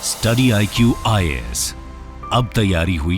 Study IQ IAS, अब तैयारी हुई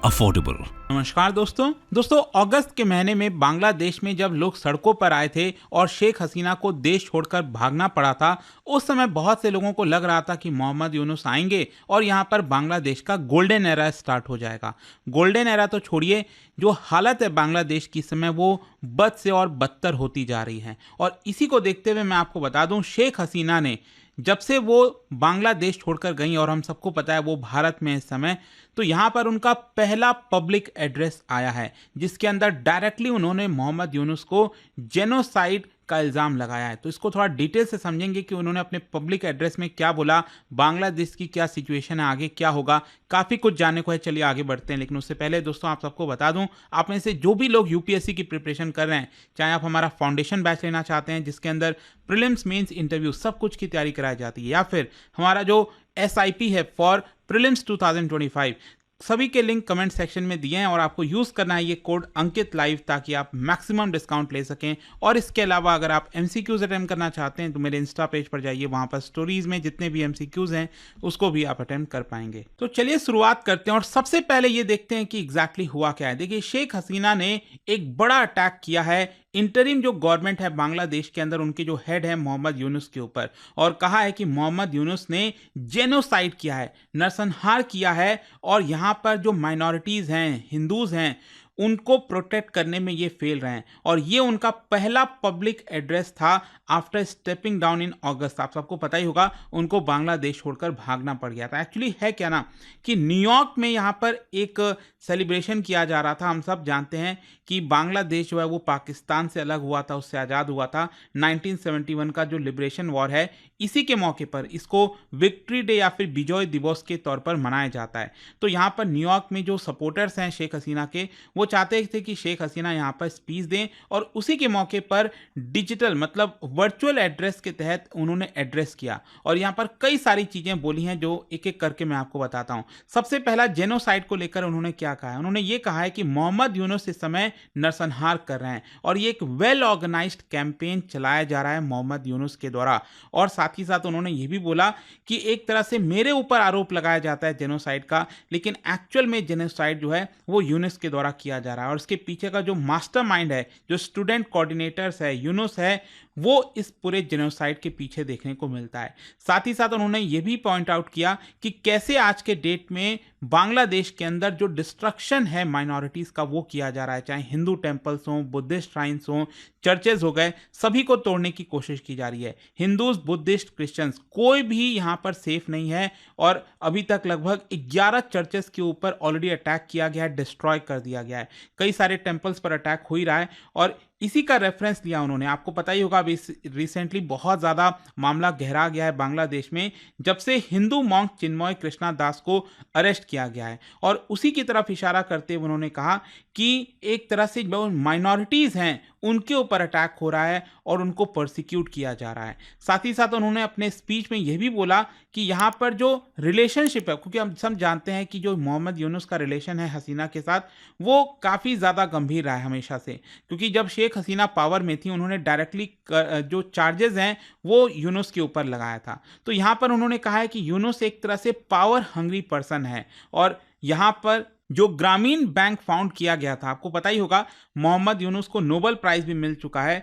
अफोर्डेबल। नमस्कार दोस्तों अगस्त के महीने में बांग्लादेश में जब लोग सड़कों पर आए थे और शेख हसीना को देश छोड़कर भागना पड़ा था, उस समय बहुत से लोगों को लग रहा था कि मोहम्मद यूनुस आएंगे और यहाँ पर बांग्लादेश का गोल्डन एरा स्टार्ट हो जाएगा। गोल्डन एरा तो छोड़िए, जो हालत है बांग्लादेश की समय वो बद से और बदतर होती जा रही है। और इसी को देखते हुए मैं आपको बता दूं, शेख हसीना ने जब से वो बांग्लादेश छोड़कर गई और हम सबको पता है वो भारत में इस समय, तो यहाँ पर उनका पहला पब्लिक एड्रेस आया है जिसके अंदर डायरेक्टली उन्होंने मोहम्मद यूनुस को जेनोसाइड का इल्ज़ाम लगाया है। तो इसको थोड़ा डिटेल से समझेंगे कि उन्होंने अपने पब्लिक एड्रेस में क्या बोला, बांग्लादेश की क्या सिचुएशन है, आगे क्या होगा, काफ़ी कुछ जानने को है। चलिए आगे बढ़ते हैं, लेकिन उससे पहले दोस्तों आप सबको बता दूं, आप में से जो भी लोग यूपीएससी की प्रिपरेशन कर रहे हैं, चाहे आप हमारा फाउंडेशन बैच लेना चाहते हैं जिसके अंदर प्रीलिम्स मेंस इंटरव्यू सब कुछ की तैयारी कराई जाती है, या फिर हमारा जो SIP है फॉर प्रीलिम्स 2025, सभी के लिंक कमेंट सेक्शन में दिए हैं और आपको यूज़ करना है ये कोड अंकित लाइव ताकि आप मैक्सिमम डिस्काउंट ले सकें। और इसके अलावा अगर आप MCQs अटेम्प्ट करना चाहते हैं तो मेरे इंस्टा पेज पर जाइए, वहाँ पर स्टोरीज में जितने भी MCQs हैं उसको भी आप अटेम्प्ट कर पाएंगे। तो चलिए शुरुआत करते हैं और सबसे पहले ये देखते हैं कि एग्जैक्टली हुआ क्या है। देखिए, शेख हसीना ने एक बड़ा अटैक किया है इंटरिम जो गवर्नमेंट है बांग्लादेश के अंदर, उनके जो हेड है मोहम्मद यूनुस के ऊपर, और कहा है कि मोहम्मद यूनुस ने जेनोसाइड किया है, नरसंहार किया है, और यहाँ पर जो माइनॉरिटीज़ हैं, हिंदूज़ हैं, उनको प्रोटेक्ट करने में ये फेल रहे हैं। और ये उनका पहला पब्लिक एड्रेस था आफ्टर स्टेपिंग डाउन इन अगस्त। आप सबको पता ही होगा उनको बांग्लादेश छोड़कर भागना पड़ गया था। एक्चुअली है क्या ना कि न्यूयॉर्क में यहाँ पर एक सेलिब्रेशन किया जा रहा था। हम सब जानते हैं कि बांग्लादेश जो है वो पाकिस्तान से अलग हुआ था, उससे आज़ाद हुआ था। 1971 का जो लिबरेशन वॉर है, इसी के मौके पर इसको विक्ट्री डे या फिर विजय दिवस के तौर पर मनाया जाता है। तो यहाँ पर न्यूयॉर्क में जो सपोर्टर्स हैं शेख हसीना के, वो चाहते थे कि शेख हसीना यहाँ पर स्पीच दें, और उसी के मौके पर डिजिटल मतलब वर्चुअल एड्रेस के तहत उन्होंने एड्रेस किया और यहाँ पर कई सारी चीज़ें बोली हैं जो एक एक करके मैं आपको बताता हूँ। सबसे पहला, जेनोसाइड को लेकर उन्होंने क्या कहा है। उन्होंने ये कहा है कि मोहम्मद यूनुस इस समय नरसंहार कर रहे हैं और ये एक वेल ऑर्गेनाइज्ड कैंपेन चलाया जा रहा है मोहम्मद यूनुस के द्वारा। और साथ ही साथ उन्होंने ये भी बोला कि एक तरह से मेरे ऊपर आरोप लगाया जाता है जेनोसाइड का, लेकिन एक्चुअल में जेनोसाइड जो है वो यूनुस के द्वारा किया जा रहा है। और इसके पीछे का जो मास्टरमाइंड है, जो स्टूडेंट कोऑर्डिनेटर्स है, यूनुस है, वो इस पूरे जेनोसाइड के पीछे देखने को मिलता है। साथ ही साथ उन्होंने ये भी पॉइंट आउट किया कि कैसे आज के डेट में बांग्लादेश के अंदर जो डिस्ट्रक्शन है माइनॉरिटीज़ का वो किया जा रहा है, चाहे हिंदू टेम्पल्स हों, बुद्धिस्ट श्राइन्स हों, चर्चेज हो गए, सभी को तोड़ने की कोशिश की जा रही है। हिंदूज, बुद्धिस्ट, क्रिश्चियंस कोई भी यहाँ पर सेफ नहीं है। और अभी तक लगभग 11 चर्चेस के ऊपर ऑलरेडी अटैक किया गया है, डिस्ट्रॉय कर दिया गया है। कई सारे टेम्पल्स पर अटैक हो ही रहा है और इसी का रेफरेंस लिया उन्होंने। आपको पता ही होगा अभी रिसेंटली बहुत ज़्यादा मामला गहरा गया है बांग्लादेश में, जब से हिंदू मॉन्क चिन्मय कृष्णा दास को अरेस्ट किया गया है। और उसी की तरफ इशारा करते हुए उन्होंने कहा कि एक तरह से जो माइनॉरिटीज़ हैं उनके ऊपर अटैक हो रहा है और उनको प्रोसिक्यूट किया जा रहा है। साथ ही साथ उन्होंने अपने स्पीच में यह भी बोला कि यहाँ पर जो रिलेशनशिप है, क्योंकि हम सब जानते हैं कि जो मोहम्मद यूनुस का रिलेशन है हसीना के साथ, वो काफ़ी ज़्यादा गंभीर रहा है हमेशा से। क्योंकि जब शेख हसीना पावर में थी, उन्होंने डायरेक्टली जो चार्जेस हैं वो यूनुस के ऊपर लगाया था। तो यहाँ पर उन्होंने कहा है कि यूनुस एक तरह से पावर हंग्री पर्सन है। और यहाँ पर जो ग्रामीण बैंक फाउंड किया गया था, आपको पता ही होगा मोहम्मद यूनुस को नोबेल प्राइज़ भी मिल चुका है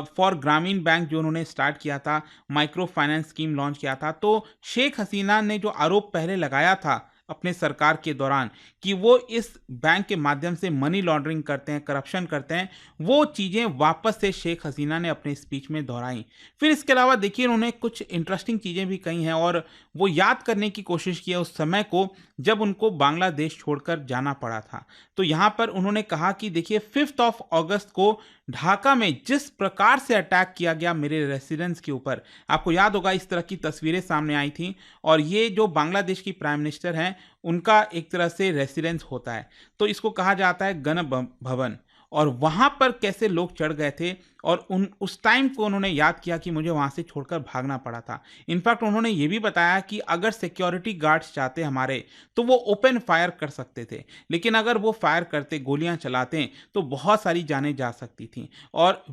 फॉर ग्रामीण बैंक, जो उन्होंने स्टार्ट किया था, माइक्रो फाइनेंस स्कीम लॉन्च किया था। तो शेख हसीना ने जो आरोप पहले लगाया था अपने सरकार के दौरान कि वो इस बैंक के माध्यम से मनी लॉन्ड्रिंग करते हैं, करप्शन करते हैं, वो चीज़ें वापस से शेख हसीना ने अपने स्पीच में दोहराई। फिर इसके अलावा देखिए उन्होंने कुछ इंटरेस्टिंग चीज़ें भी कही हैं और वो याद करने की कोशिश की है उस समय को जब उनको बांग्लादेश छोड़कर जाना पड़ा था। तो यहाँ पर उन्होंने कहा कि देखिए 5 अगस्त को ढाका में जिस प्रकार से अटैक किया गया मेरे रेसिडेंस के ऊपर, आपको याद होगा इस तरह की तस्वीरें सामने आई थी। और ये जो बांग्लादेश की प्राइम मिनिस्टर हैं उनका एक तरह से रेसिडेंस होता है, तो इसको कहा जाता है गण भवन। और वहाँ पर कैसे लोग चढ़ गए थे और उस टाइम को उन्होंने याद किया कि मुझे वहाँ से छोड़कर भागना पड़ा था। इनफैक्ट उन्होंने ये भी बताया कि अगर सिक्योरिटी गार्ड्स चाहते हमारे तो वो ओपन फायर कर सकते थे, लेकिन अगर वो फायर करते, गोलियां चलाते तो बहुत सारी जानें जा सकती थी और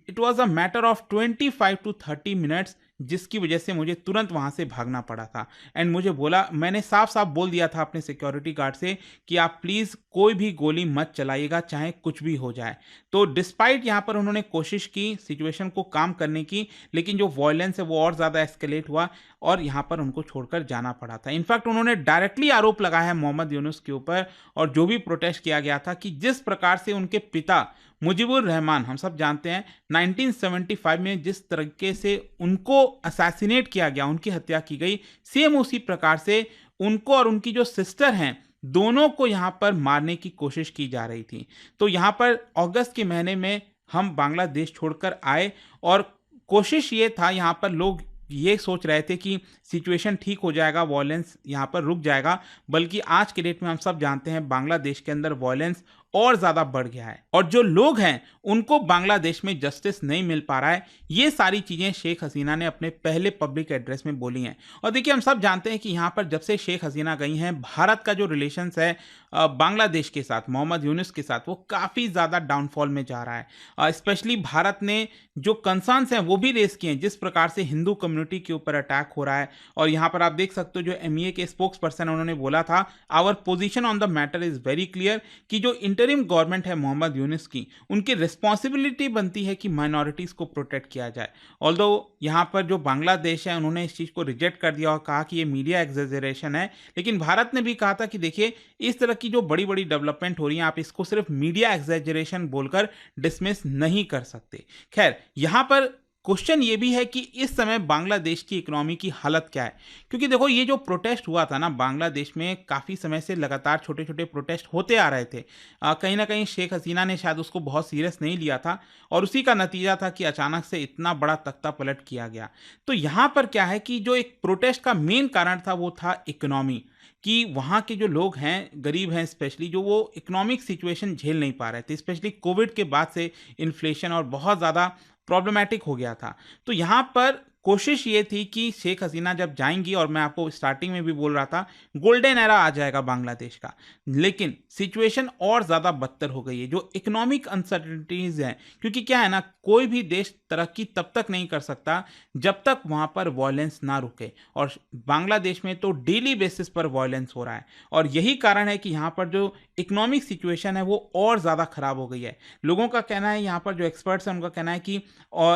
it was a matter of 25 to 30 minutes, जिसकी वजह से मुझे तुरंत वहां से भागना पड़ा था। एंड मुझे बोला, मैंने साफ साफ बोल दिया था अपने सिक्योरिटी गार्ड से कि आप प्लीज कोई भी गोली मत चलाइएगा, चाहे कुछ भी हो जाए। तो डिस्पाइट यहाँ पर उन्होंने कोशिश की सिचुएशन को काम करने की, लेकिन जो वायलेंस है वो और ज्यादा एस्केलेट हुआ और यहाँ पर उनको छोड़कर जाना पड़ा था। इनफैक्ट उन्होंने डायरेक्टली आरोप लगाया है मोहम्मद यूनुस के ऊपर और जो भी प्रोटेस्ट किया गया था कि जिस प्रकार से उनके पिता मुजीबुर रहमान, हम सब जानते हैं 1975 में जिस तरीके से उनको असैसिनेट किया गया, उनकी हत्या की गई, सेम उसी प्रकार से उनको और उनकी जो सिस्टर हैं दोनों को यहां पर मारने की कोशिश की जा रही थी। तो यहां पर अगस्त के महीने में हम बांग्लादेश छोड़कर आए और कोशिश ये था, यहां पर लोग ये सोच रहे थे कि सिचुएशन ठीक हो जाएगा, वॉयलेंस यहाँ पर रुक जाएगा, बल्कि आज के डेट में हम सब जानते हैं बांग्लादेश के अंदर वॉयलेंस और ज्यादा बढ़ गया है और जो लोग हैं उनको बांग्लादेश में जस्टिस नहीं मिल पा रहा है। ये सारी चीजें शेख हसीना ने अपने पहले पब्लिक एड्रेस में बोली हैं। और देखिए, हम सब जानते हैं कि यहाँ पर जब से शेख हसीना गई हैं, भारत का जो रिलेशंस है बांग्लादेश के साथ, मोहम्मद यूनुस के साथ, वो काफी ज्यादा डाउनफॉल में जा रहा है। स्पेशली भारत ने जो कंसर्न्स हैं वो भी रेस किए हैं, जिस प्रकार से हिंदू कम्युनिटी के ऊपर अटैक हो रहा है। और यहाँ पर आप देख सकते हो जो एमईए के स्पोक्स पर्सन उन्होंने बोला था, our position on the matter is very clear, कि जो इंटरिम गवर्नमेंट है मोहम्मद यूनुस की, उनकी रिस्पॉन्सिबिलिटी बनती है कि माइनॉरिटीज को प्रोटेक्ट किया जाए। ऑल्दो यहाँ पर जो बांग्लादेश है उन्होंने इस चीज को रिजेक्ट कर दिया और कहा कि ये मीडिया एग्जेजरेशन है, लेकिन भारत ने भी कहा था कि देखिए, इस तरह की जो बड़ी बड़ी डेवलपमेंट हो रही है, आप इसको सिर्फ मीडिया एग्जेजरेशन बोलकर डिसमिस नहीं कर सकते। खैर, यहाँ पर क्वेश्चन ये भी है कि इस समय बांग्लादेश की इकोनॉमी की हालत क्या है, क्योंकि देखो ये जो प्रोटेस्ट हुआ था ना बांग्लादेश में, काफ़ी समय से लगातार छोटे छोटे प्रोटेस्ट होते आ रहे थे। कहीं ना कहीं शेख हसीना ने शायद उसको बहुत सीरियस नहीं लिया था और उसी का नतीजा था कि अचानक से इतना बड़ा तख्ता पलट किया गया। तो यहाँ पर क्या है कि जो एक प्रोटेस्ट का मेन कारण था वो था इकोनॉमी, कि वहाँ के जो लोग हैं, गरीब हैं स्पेशली, जो वो इकोनॉमिक सिचुएशन झेल नहीं पा रहे थे, स्पेशली कोविड के बाद से इन्फ्लेशन और बहुत ज़्यादा प्रॉब्लमैटिक हो गया था। तो यहाँ पर कोशिश ये थी कि शेख हसीना जब जाएंगी, और मैं आपको स्टार्टिंग में भी बोल रहा था गोल्डन एरा आ जाएगा बांग्लादेश का, लेकिन सिचुएशन और ज़्यादा बदतर हो गई है। जो इकोनॉमिक अनसर्टेनिटीज़ हैं, क्योंकि क्या है ना, कोई भी देश तरक्की तब तक नहीं कर सकता जब तक वहाँ पर वॉयलेंस ना रुके, और बांग्लादेश में तो डेली बेसिस पर वॉयलेंस हो रहा है और यही कारण है कि यहाँ पर जो इकोनॉमिक सिचुएशन है वो और ज़्यादा ख़राब हो गई है। लोगों का कहना है, यहाँ पर जो एक्सपर्ट्स हैं उनका कहना है कि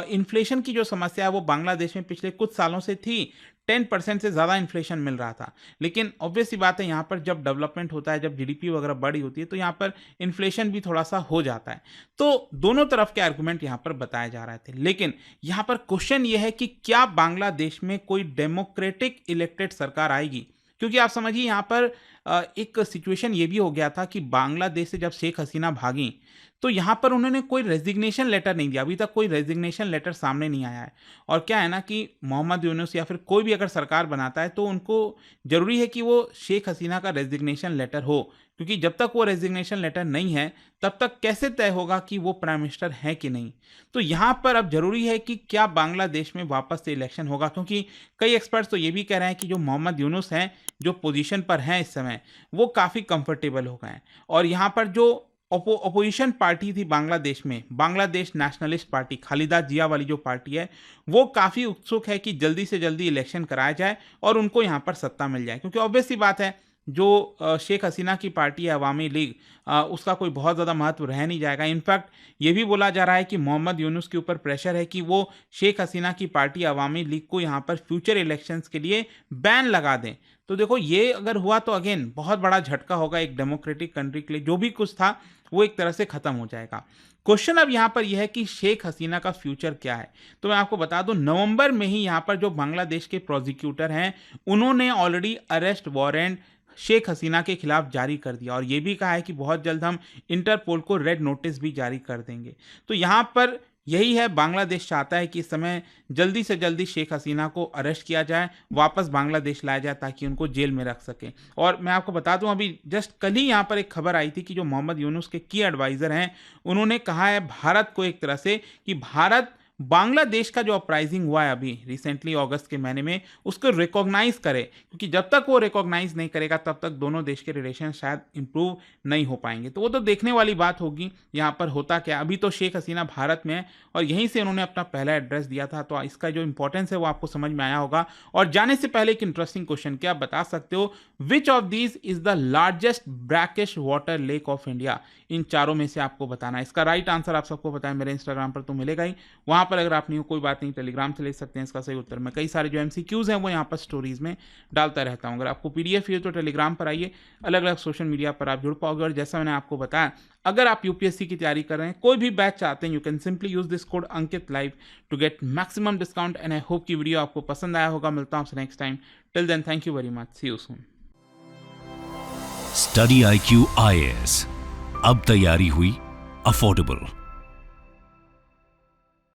इन्फ्लेशन की जो समस्या है वो बांग्लादेश में पिछले कुछ सालों से थी, 10% से ज़्यादा इन्फ्लेशन मिल रहा था। लेकिन ऑब्वियस सी बात है, यहाँ पर जब डेवलपमेंट होता है, जब जीडीपी वगैरह बड़ी होती है, तो यहाँ पर इन्फ्लेशन भी थोड़ा सा हो जाता है। तो दोनों तरफ के आर्गुमेंट यहाँ पर बताए जा रहे थे, लेकिन यहाँ पर क्वेश्चन ये है कि क्या बांग्लादेश में कोई डेमोक्रेटिक इलेक्टेड सरकार आएगी, क्योंकि आप समझिए यहाँ पर एक सिचुएशन ये भी हो गया था कि बांग्लादेश से जब शेख हसीना भागी तो यहाँ पर उन्होंने कोई रेजिग्नेशन लेटर नहीं दिया, अभी तक कोई रेजिग्नेशन लेटर सामने नहीं आया है। और क्या है ना कि मोहम्मद यूनुस या फिर कोई भी अगर सरकार बनाता है तो उनको जरूरी है कि वो शेख हसीना का रेजिग्नेशन लेटर हो, क्योंकि जब तक वो रेजिग्नेशन लेटर नहीं है तब तक कैसे तय होगा कि वो प्राइम मिनिस्टर है कि नहीं। तो यहाँ पर अब जरूरी है कि क्या बांग्लादेश में वापस से इलेक्शन होगा, क्योंकि कई एक्सपर्ट्स तो ये भी कह रहे हैं कि जो मोहम्मद यूनुस हैं, जो पोजीशन पर हैं इस समय, वो काफ़ी कंफर्टेबल हो गए हैं। और यहाँ पर जो अपोजिशन पार्टी थी बांग्लादेश में, बांग्लादेश नेशनलिस्ट पार्टी, खालिदा जिया वाली जो पार्टी है, वो काफ़ी उत्सुक है कि जल्दी से जल्दी इलेक्शन कराया जाए और उनको यहाँ पर सत्ता मिल जाए, क्योंकि ऑब्वियस सी बात है जो शेख हसीना की पार्टी है अवामी लीग, उसका कोई बहुत ज़्यादा महत्व रह नहीं जाएगा। इनफैक्ट ये भी बोला जा रहा है कि मोहम्मद यूनुस के ऊपर प्रेशर है कि वो शेख हसीना की पार्टी अवामी लीग को यहाँ पर फ्यूचर इलेक्शंस के लिए बैन लगा दें। तो देखो, ये अगर हुआ तो अगेन बहुत बड़ा झटका होगा एक डेमोक्रेटिक कंट्री के लिए, जो भी कुछ था वो एक तरह से खत्म हो जाएगा। क्वेश्चन अब यहाँ पर यह है कि शेख हसीना का फ्यूचर क्या है। तो मैं आपको बता दूं, नवंबर में ही यहाँ पर जो बांग्लादेश के प्रोसिक्यूटर हैं उन्होंने already arrest warrant Sheikh Hasina के खिलाफ जारी कर दिया और यह भी कहा है कि बहुत जल्द हम इंटरपोल को रेड नोटिस भी जारी कर देंगे। तो यहाँ पर यही है, बांग्लादेश चाहता है कि इस समय जल्दी से जल्दी शेख हसीना को अरेस्ट किया जाए, वापस बांग्लादेश लाया जाए ताकि उनको जेल में रख सके। और मैं आपको बता दूं, अभी जस्ट कल ही यहाँ पर एक खबर आई थी कि जो मोहम्मद यूनुस के की एडवाइज़र हैं, उन्होंने कहा है भारत को एक तरह से कि भारत बांग्लादेश का जो अपराइजिंग हुआ है अभी रिसेंटली अगस्त के महीने में, उसको रिकॉग्नाइज करे, क्योंकि जब तक वो रिकॉग्नाइज नहीं करेगा तब तक दोनों देश के रिलेशन शायद इंप्रूव नहीं हो पाएंगे। तो वो तो देखने वाली बात होगी यहाँ पर होता क्या। अभी तो शेख हसीना भारत में है और यहीं से उन्होंने अपना पहला एड्रेस दिया था, तो इसका जो इंपॉर्टेंस है वो आपको समझ में आया होगा। और जाने से पहले एक इंटरेस्टिंग क्वेश्चन, क्या आप बता सकते हो which of these is the largest brackish water lake of India? इन चारों में से आपको बताना है। इसका राइट आंसर आप सबको पता है, मेरे इंस्टाग्राम पर तो मिलेगा ही, वहां पर अगर आप नहीं हो कोई बात नहीं, टेलीग्राम से ले सकते हैं इसका सही उत्तर। मैं कई सारे जो एमसीक्यूज हैं वो यहाँ पर स्टोरीज में डालता रहता हूँ। अगर आपको पीडीएफ चाहिए तो टेलीग्राम पर आइए, अलग अलग सोशल मीडिया पर आप जुड़ पाओगे। और जैसा मैंने आपको बताया, अगर आप यूपीएससी की तैयारी कर रहे हैं, कोई भी बैच चाहते हैं, you can simply use this code Ankit live to get maximum discount. And I hope की वीडियो आपको पसंद आया होगा। मिलता हूँ आपसे next time. Till then, thank you very much, see you soon. Study IQ IAS, अब तैयारी हुई अफोर्डेबल।